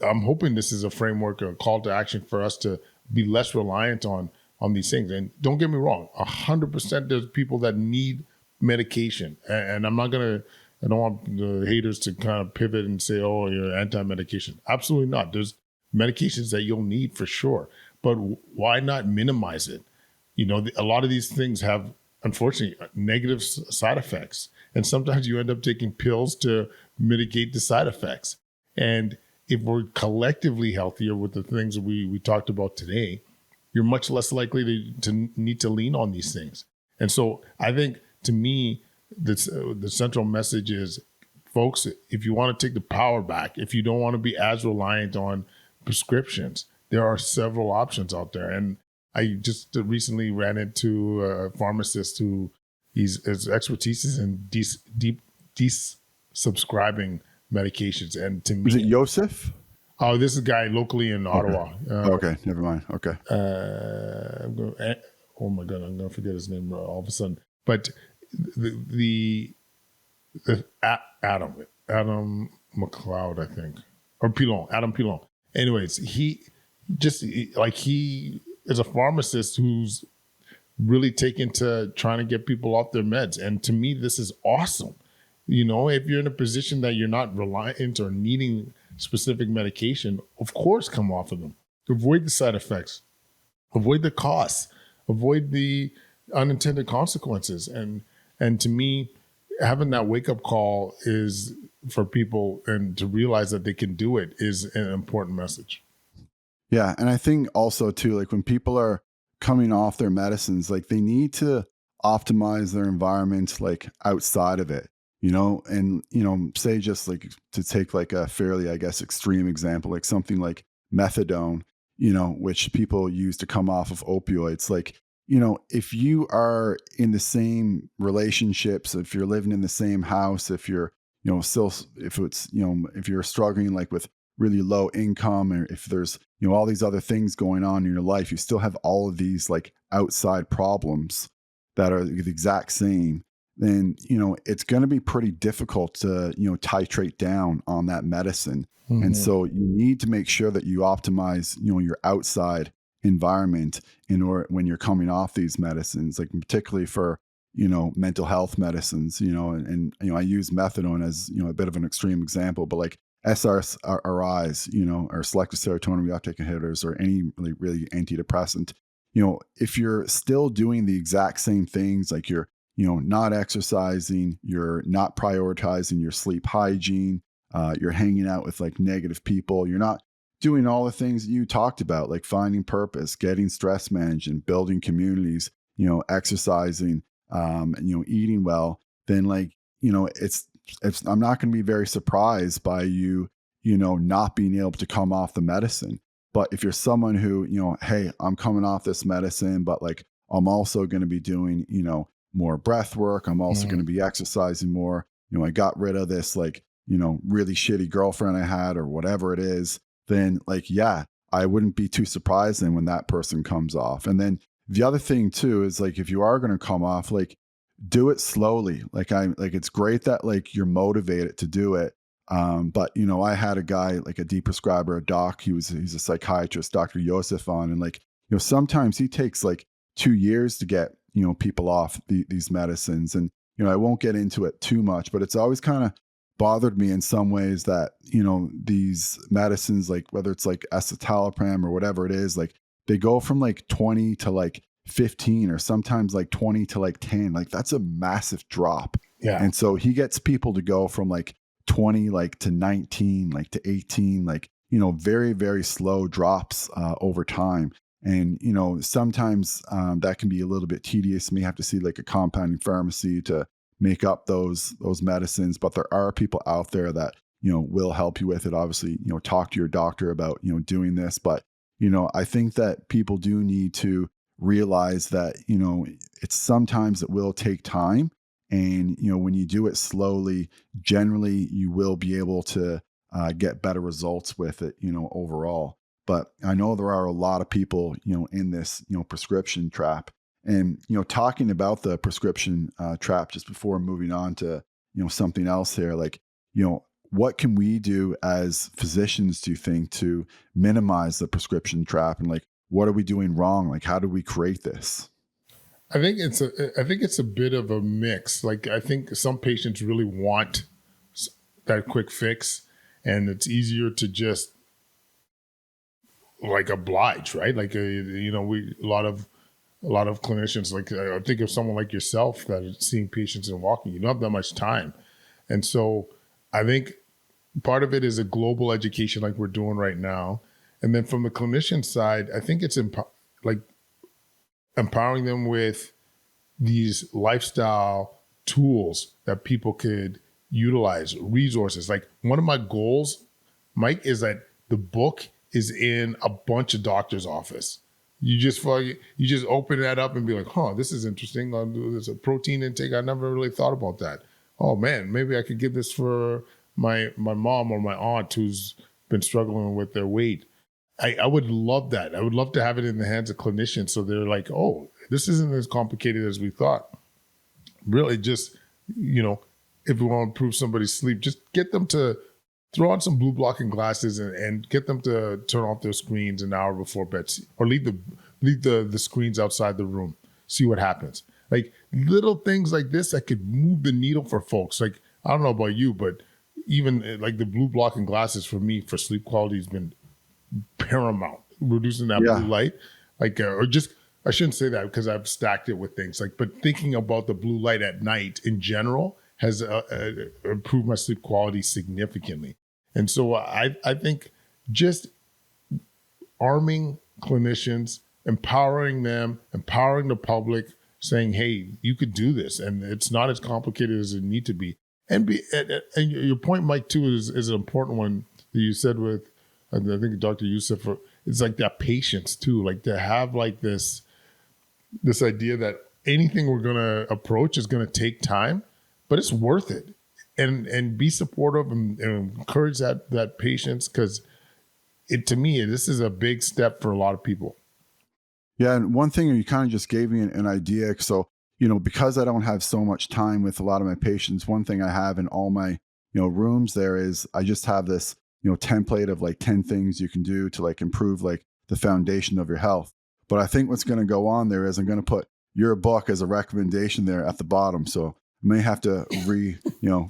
I'm hoping this is a framework or a call to action for us to be less reliant on these things. And don't get me wrong, 100% there's people that need medication. And I don't want the haters to kind of pivot and say, oh, you're anti-medication. Absolutely not. There's medications that you'll need for sure. But why not minimize it? A lot of these things have, unfortunately, negative side effects. And sometimes you end up taking pills to mitigate the side effects. And if we're collectively healthier with the things we talked about today, you're much less likely to need to lean on these things. And so I think, to me, the central message is, folks, if you want to take the power back, if you don't want to be as reliant on prescriptions, there are several options out there. And I just recently ran into a pharmacist who his expertise is in desubscribing medications. And to me, is it Yosef? Oh, this is a guy locally in Ottawa. Okay, never mind. Okay. Oh my God, I'm going to forget his name all of a sudden. But the Adam McLeod, I think, or Adam Pilon. Anyways, he is a pharmacist who's really taken to trying to get people off their meds. And to me, this is awesome. If you're in a position that you're not reliant or needing specific medication, of course, come off of them. Avoid the side effects, avoid the costs, avoid the unintended consequences. And to me, having that wake up call is for people, and to realize that they can do it is an important message. Yeah. And I think also too, like when people are coming off their medicines, like they need to optimize their environment, like outside of it. And, say just like to take like a fairly, I guess, extreme example, like something like methadone, which people use to come off of opioids. Like, if you are in the same relationships, if you're living in the same house, if you're, if you're struggling like with really low income, or if there's, all these other things going on in your life, you still have all of these like outside problems that are the exact same, then, it's going to be pretty difficult to, titrate down on that medicine. And so you need to make sure that you optimize, your outside environment in order when you're coming off these medicines, like particularly for, mental health medicines, and I use methadone as, a bit of an extreme example, but like SRIs, or selective serotonin reuptake inhibitors, or any really antidepressant, if you're still doing the exact same things, like you're, not exercising, you're not prioritizing your sleep hygiene, you're hanging out with like negative people, you're not doing all the things that you talked about, like finding purpose, getting stress management, building communities, exercising, eating well, then like, I'm not going to be very surprised by you, not being able to come off the medicine. But if you're someone who, hey, I'm coming off this medicine, but like, I'm also going to be doing, more breath work. I'm also going to be exercising more. I got rid of this, like, really shitty girlfriend I had, or whatever it is, then like, yeah, I wouldn't be too surprised then when that person comes off. And then the other thing too, is like, if you are going to come off, like, do it slowly. Like it's great that like you're motivated to do it. But I had a guy, like a deprescriber, a doc, he's a psychiatrist, Dr. Yosef, on, and like, sometimes he takes like 2 years to get, people off these medicines. And, I won't get into it too much, but it's always kind of bothered me in some ways that, these medicines, like whether it's like escitalopram or whatever it is, like they go from like 20 to like 15, or sometimes like 20 to like 10. Like that's a massive drop. Yeah. And so he gets people to go from like 20, like to 19, like to 18, like, very, very slow drops over time. And, sometimes that can be a little bit tedious. You may have to see like a compounding pharmacy to make up those medicines, but there are people out there that, will help you with it. Obviously, talk to your doctor about, doing this. But, I think that people do need to realize that, it's sometimes it will take time. And, when you do it slowly, generally you will be able to get better results with it, overall. But I know there are a lot of people, in this, prescription trap. And, talking about the prescription trap, just before moving on to, something else here, like, what can we do as physicians, do you think, to minimize the prescription trap? And like, what are we doing wrong? Like, how do we create this? I think it's a bit of a mix. Like, I think some patients really want that quick fix, and it's easier to just like oblige, right? Like, a lot of clinicians, like I think of someone like yourself that is seeing patients and walking, you don't have that much time. And so I think part of it is a global education like we're doing right now. And then from the clinician side, I think it's empowering them with these lifestyle tools that people could utilize, resources. Like, one of my goals, Mike, is that the book is in a bunch of doctors' office. You just open that up and be like, huh, this is interesting. There's a protein intake. I never really thought about that. Oh man, maybe I could give this for my mom or my aunt who's been struggling with their weight. I would love that. I would love to have it in the hands of clinicians, so they're like, oh, this isn't as complicated as we thought. Really, just, if we want to improve somebody's sleep, just get them to throw on some blue blocking glasses and get them to turn off their screens an hour before bed, or leave the screens outside the room. See what happens. Like, little things like this that could move the needle for folks. Like, I don't know about you, but even like the blue blocking glasses for me for sleep quality has been paramount. Reducing that blue light, like, or just, I shouldn't say that because I've stacked it with things like, but thinking about the blue light at night in general has improved my sleep quality significantly. And so I think just arming clinicians, empowering them, empowering the public, saying, hey, you could do this, and it's not as complicated as it need to be. And your point, Mike, too, is an important one that you said with, I think, Dr. Yusuf. It's like that patience too, like to have like this idea that anything we're going to approach is going to take time, but it's worth it. and be supportive and encourage that patience, because to me, this is a big step for a lot of people. Yeah. And one thing, you kind of just gave me an idea. So, because I don't have so much time with a lot of my patients, one thing I have in all my, rooms there is I just have this, template of like 10 things you can do to like improve like the foundation of your health. But I think what's going to go on there is I'm going to put your book as a recommendation there at the bottom. So I may have to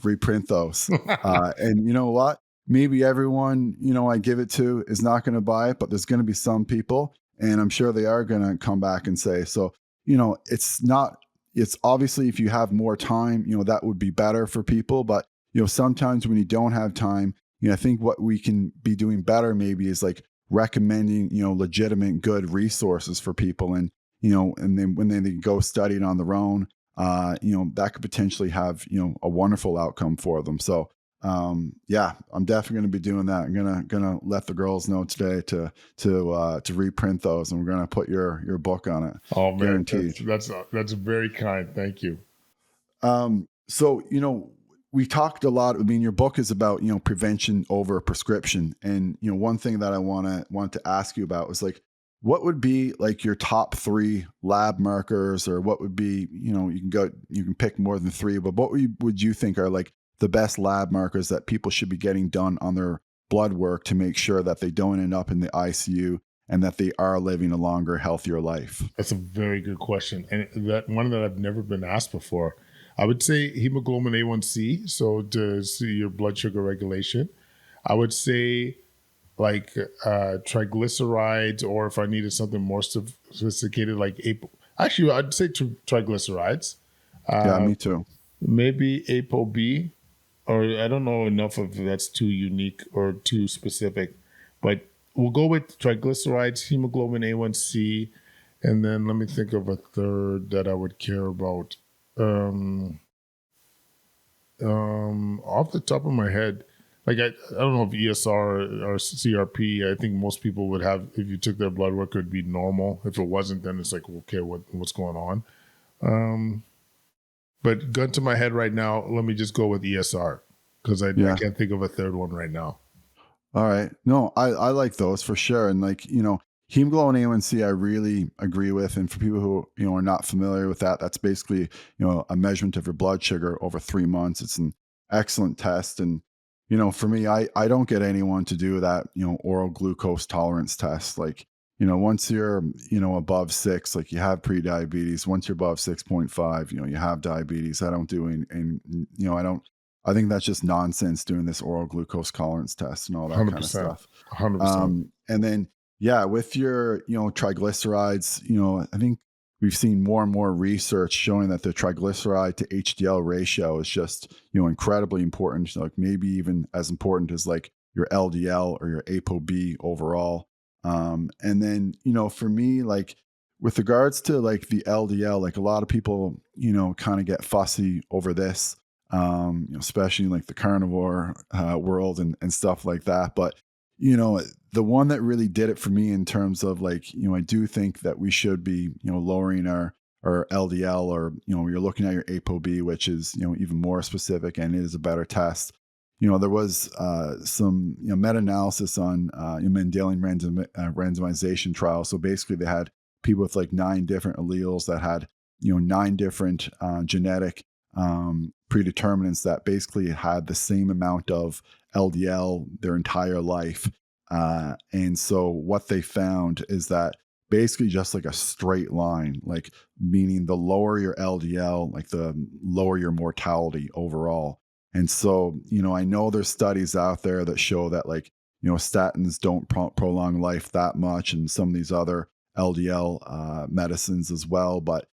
reprint those. And you know what? Maybe everyone, I give it to is not going to buy it, but there's going to be some people, and I'm sure they are going to come back and say, so, it's obviously if you have more time, that would be better for people. But, sometimes when you don't have time, I think what we can be doing better maybe is like recommending, legitimate good resources for people. And, and then when they go study it on their own, that could potentially have, a wonderful outcome for them. So, yeah, I'm definitely going to be doing that. I'm gonna let the girls know today to reprint those, and we're gonna put your book on it. Oh man, guaranteed. That's very kind. Thank you. So we talked a lot. I mean, your book is about prevention over prescription, and one thing that I want to ask you about was like, what would be like your top 3 lab markers, or what would be you can pick more than 3, but what would you think are like the best lab markers that people should be getting done on their blood work to make sure that they don't end up in the ICU and that they are living a longer, healthier life? That's a very good question, and that one that I've never been asked before. I would say hemoglobin A1C, so to see your blood sugar regulation. I would say like triglycerides, or if I needed something more sophisticated, like actually I'd say triglycerides. Yeah, me too. Maybe ApoB, or I don't know enough of that's too unique or too specific, but we'll go with triglycerides, hemoglobin A1C, and then let me think of a third that I would care about. Off the top of my head, like I don't know if ESR or CRP. I think most people would have, if you took their blood work, it would be normal. If it wasn't, then it's like, okay, what's going on? But gun to my head right now, let me just go with ESR, because I can't think of a third one right now. All right. No, I like those for sure. And like, hemoglobin A1C, I really agree with. And for people who, are not familiar with that, that's basically, a measurement of your blood sugar over 3 months. It's an excellent test. And, for me, I don't get anyone to do that, oral glucose tolerance test. Like, once you're, above 6, like you have pre-diabetes. Once you're above 6.5, you have diabetes. I don't do I think that's just nonsense doing this oral glucose tolerance test and all that 100%, kind of stuff. 100%. And then, yeah, with your, triglycerides, I think we've seen more and more research showing that the triglyceride to HDL ratio is just, incredibly important. Like maybe even as important as like your LDL or your ApoB overall. And then, for me, like with regards to like the LDL, like a lot of people, kind of get fussy over this, especially in like the carnivore world and stuff like that. But, the one that really did it for me in terms of like, I do think that we should be, lowering our LDL, or, you're looking at your ApoB, which is, even more specific, and it is a better test. There was some meta-analysis on Mendelian randomization trial. So basically they had people with like 9 different alleles that had 9 different genetic predeterminants that basically had the same amount of LDL their entire life. And so what they found is that basically just like a straight line, like meaning the lower your LDL, like the lower your mortality overall. And so, I know there's studies out there that show that like, statins don't prolong life that much, and some of these other LDL medicines as well. But,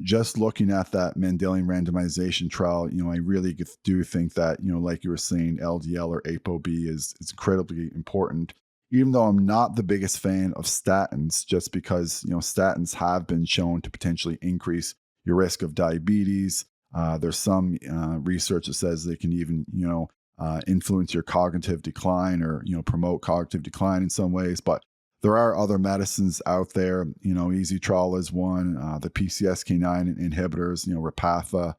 just looking at that Mendelian randomization trial, I really do think that, like you were saying, LDL or ApoB is incredibly important, even though I'm not the biggest fan of statins, just because, statins have been shown to potentially increase your risk of diabetes. There's some research that says they can even, influence your cognitive decline, or, promote cognitive decline in some ways. But there are other medicines out there, Easytrol is one, the PCSK9 inhibitors, Repatha,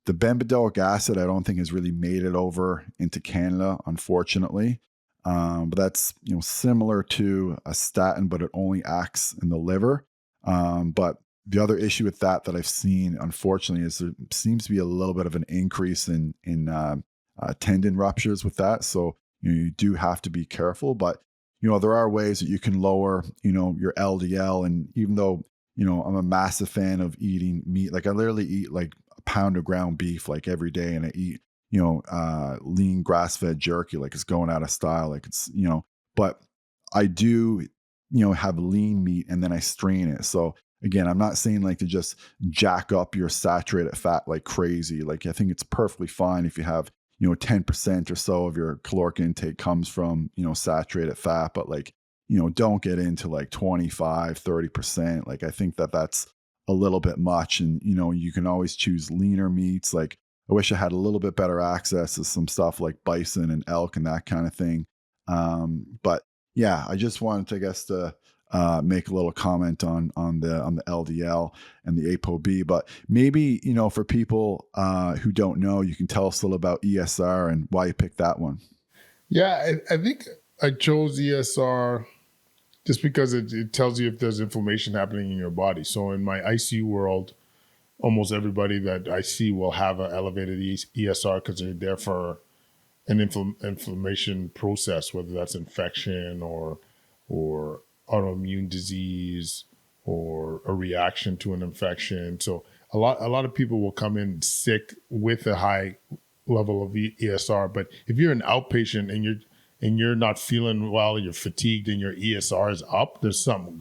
The bempedoic acid, I don't think has really made it over into Canada, unfortunately. But that's, similar to a statin, but it only acts in the liver. But the other issue with that I've seen, unfortunately, is there seems to be a little bit of an increase in tendon ruptures with that. So you do have to be careful. But there are ways that you can lower your LDL. And even though I'm a massive fan of eating meat, like I literally eat like a pound of ground beef like every day, and I eat lean grass-fed jerky like it's going out of style, like it's but I do have lean meat and then I strain it. So again, I'm not saying like to just jack up your saturated fat like crazy. Like I think it's perfectly fine if you have 10% or so of your caloric intake comes from saturated fat, but like don't get into like 25-30%. Like I think that's a little bit much. And you can always choose leaner meats. Like I wish I had a little bit better access to some stuff like bison and elk and that kind of thing. But yeah, I just wanted to, I guess, to make a little comment on the LDL and the ApoB. But maybe for people who don't know, you can tell us a little about ESR and why you picked that one. Yeah, I think I chose ESR just because it tells you if there's inflammation happening in your body. So in my ICU world, almost everybody that I see will have an elevated ESR because they're there for an inflammation process, whether that's infection or autoimmune disease or a reaction to an infection. So a lot of people will come in sick with a high level of ESR. But if you're an outpatient and you're not feeling well, you're fatigued, and your ESR is up, there's something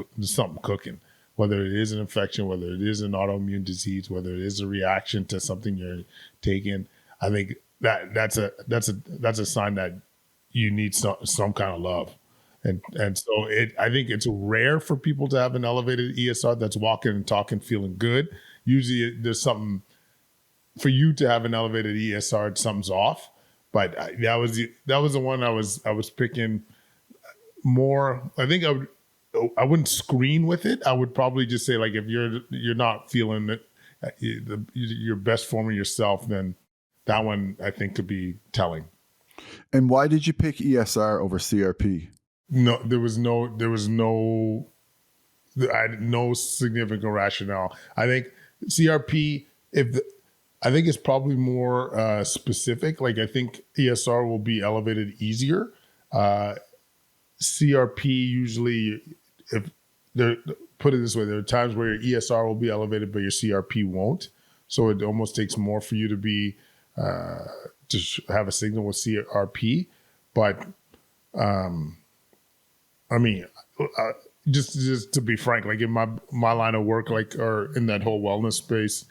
cooking. Whether it is an infection, whether it is an autoimmune disease, whether it is a reaction to something you're taking, I think that's a sign that you need some kind of love. And so I think it's rare for people to have an elevated ESR that's walking and talking, feeling good. Usually there's something for you to have an elevated ESR, something's off. But that was the one I was picking more. I think I wouldn't screen with it. I would probably just say, like, if you're not feeling it, your best form of yourself, then that one I think could be telling. And why did you pick ESR over CRP? No, there was no significant rationale. I think CRP, I think it's probably more specific. Like I think ESR will be elevated easier. CRP usually, put it this way, there are times where your ESR will be elevated, but your CRP won't. So it almost takes more for you to be to have a signal with CRP. But I mean, just to be frank, like in my line of work, like, or in that whole wellness space,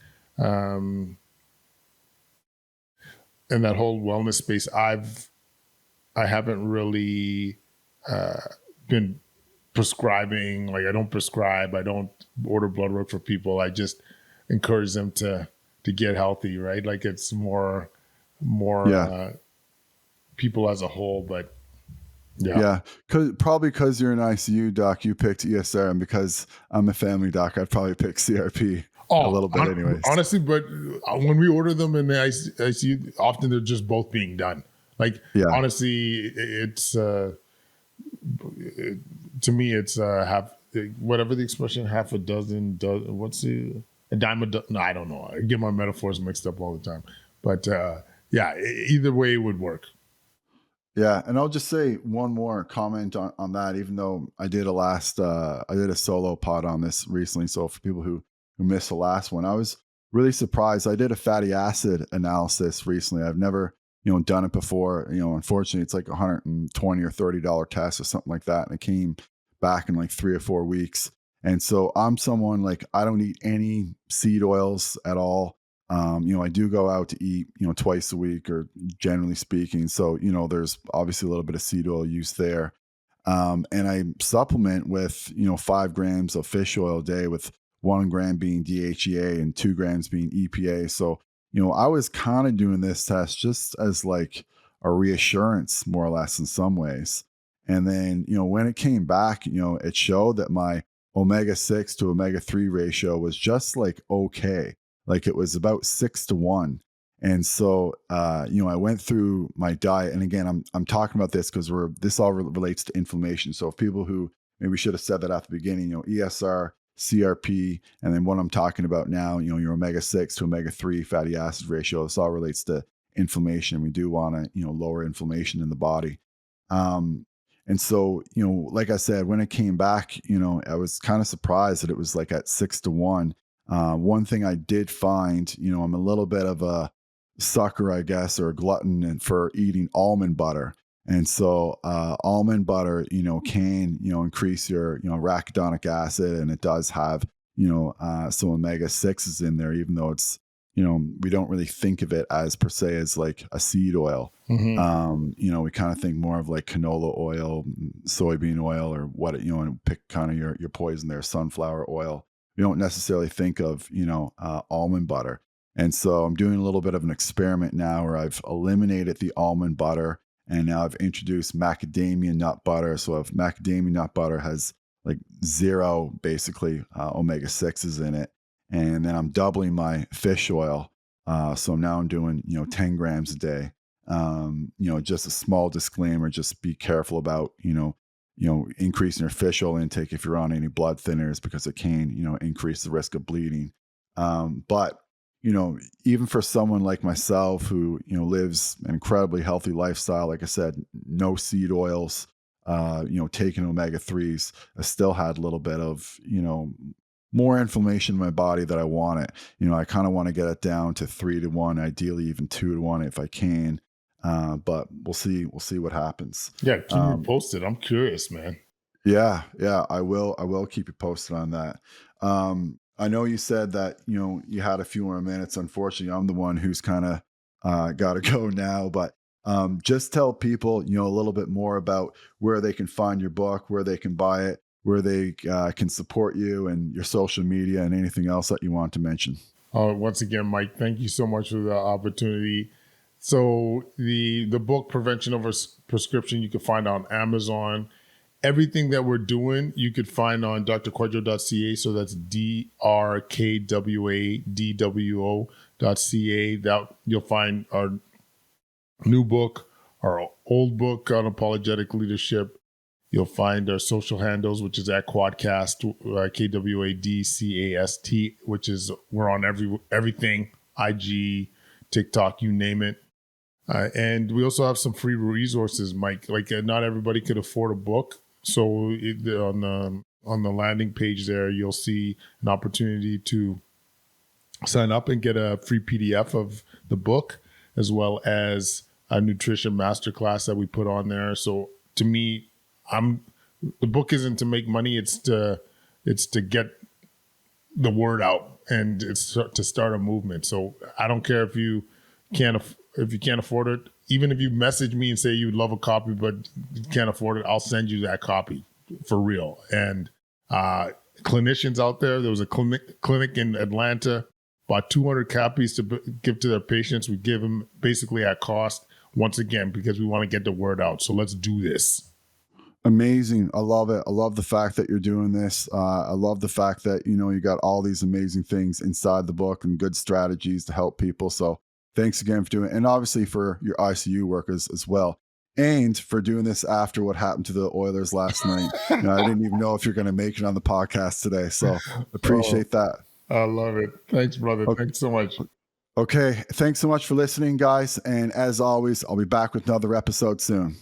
I haven't really been prescribing. Like I don't prescribe, I don't order blood work for people. I just encourage them to get healthy, right? Like it's more people as a whole, but yeah. Probably because you're an ICU doc, you picked ESR, and because I'm a family doc, I'd probably pick CRP a little bit anyways. Honestly, but when we order them in the ICU, often they're just both being done. Like, honestly, it's to me, it's half, whatever the expression, half a dozen, what's a dime a dozen? No, I don't know. I get my metaphors mixed up all the time. But either way would work. Yeah. And I'll just say one more comment on that, even though I did I did a solo pod on this recently. So for people who missed the last one, I was really surprised. I did a fatty acid analysis recently. I've never, done it before. Unfortunately, it's like $120 or $30 test or something like that. And it came back in like 3 or 4 weeks. And so I'm someone like, I don't eat any seed oils at all. I do go out to eat, twice a week, or generally speaking. So, there's obviously a little bit of seed oil use there. And I supplement with, 5 grams of fish oil a day, with 1 gram being DHEA and 2 grams being EPA. So, I was kind of doing this test just as like a reassurance, more or less, in some ways. And then, when it came back, it showed that my omega-6 to omega-3 ratio was just like okay. Like it was about 6 to 1. And so, I went through my diet, and again, I'm talking about this because this all relates to inflammation. So if people who maybe we should have said that at the beginning, ESR, CRP, and then what I'm talking about now, your omega-6 to omega-3 fatty acid ratio, this all relates to inflammation. We do want to, lower inflammation in the body. And so, like I said, when it came back, I was kind of surprised that it was like at 6-1. One thing I did find, I'm a little bit of a sucker, I guess, or a glutton for eating almond butter. And so almond butter, can, increase your, arachidonic acid, and it does have, some omega-6s in there, even though it's, we don't really think of it as per se as like a seed oil. We kind of think more of like canola oil, soybean oil, or what, and pick kind of your poison there, sunflower oil. We don't necessarily think of, almond butter. And so I'm doing a little bit of an experiment now where I've eliminated the almond butter, and now I've introduced macadamia nut butter. So if macadamia nut butter has like 0, basically, omega-6s in it. And then I'm doubling my fish oil. So now I'm doing, 10 grams a day. Just a small disclaimer, just be careful about, increasing your fish oil intake if you're on any blood thinners, because it can, increase the risk of bleeding. But even for someone like myself who, lives an incredibly healthy lifestyle, like I said, no seed oils, taking omega-3s, I still had a little bit of, more inflammation in my body that I want it. I kind of want to get it down to 3-1, ideally even 2-1 if I can. But we'll see what happens. Yeah, keep me posted. I'm curious, man. Yeah, I will keep you posted on that. I know you said that, you had a few more minutes. Unfortunately, I'm the one who's kind of got to go now, but just tell people, a little bit more about where they can find your book, where they can buy it, where they can support you, and your social media, and anything else that you want to mention. Once again, Mike, thank you so much for the opportunity. So the book Prevention Over Prescription, you can find on Amazon. Everything that we're doing, you could find on drkwadwo.ca. So that's drkwadwo.ca. That you'll find our new book, our old book on apologetic leadership. You'll find our social handles, which is at Kwadcast, KWADCAST, which is we're on everything, IG, TikTok, you name it. And we also have some free resources, Mike. Like not everybody could afford a book. So on the landing page there, you'll see an opportunity to sign up and get a free PDF of the book, as well as a nutrition masterclass that we put on there. So to me, the book isn't to make money. It's to get the word out, and it's to start a movement. So I don't care if you can't afford it. Even if you message me and say you'd love a copy, but you can't afford it, I'll send you that copy for real. And clinicians out there was a clinic in Atlanta, bought 200 copies to give to their patients. We give them basically at cost, once again, because we want to get the word out. So let's do this. Amazing. I love it. I love the fact that you're doing this. I love the fact that, you got all these amazing things inside the book and good strategies to help people. So thanks again for doing it. And obviously for your ICU work as well. And for doing this after what happened to the Oilers last night. I didn't even know if you're going to make it on the podcast today. So appreciate that. I love it. Thanks, brother. Okay. Thanks so much. Okay. Thanks so much for listening, guys. And as always, I'll be back with another episode soon.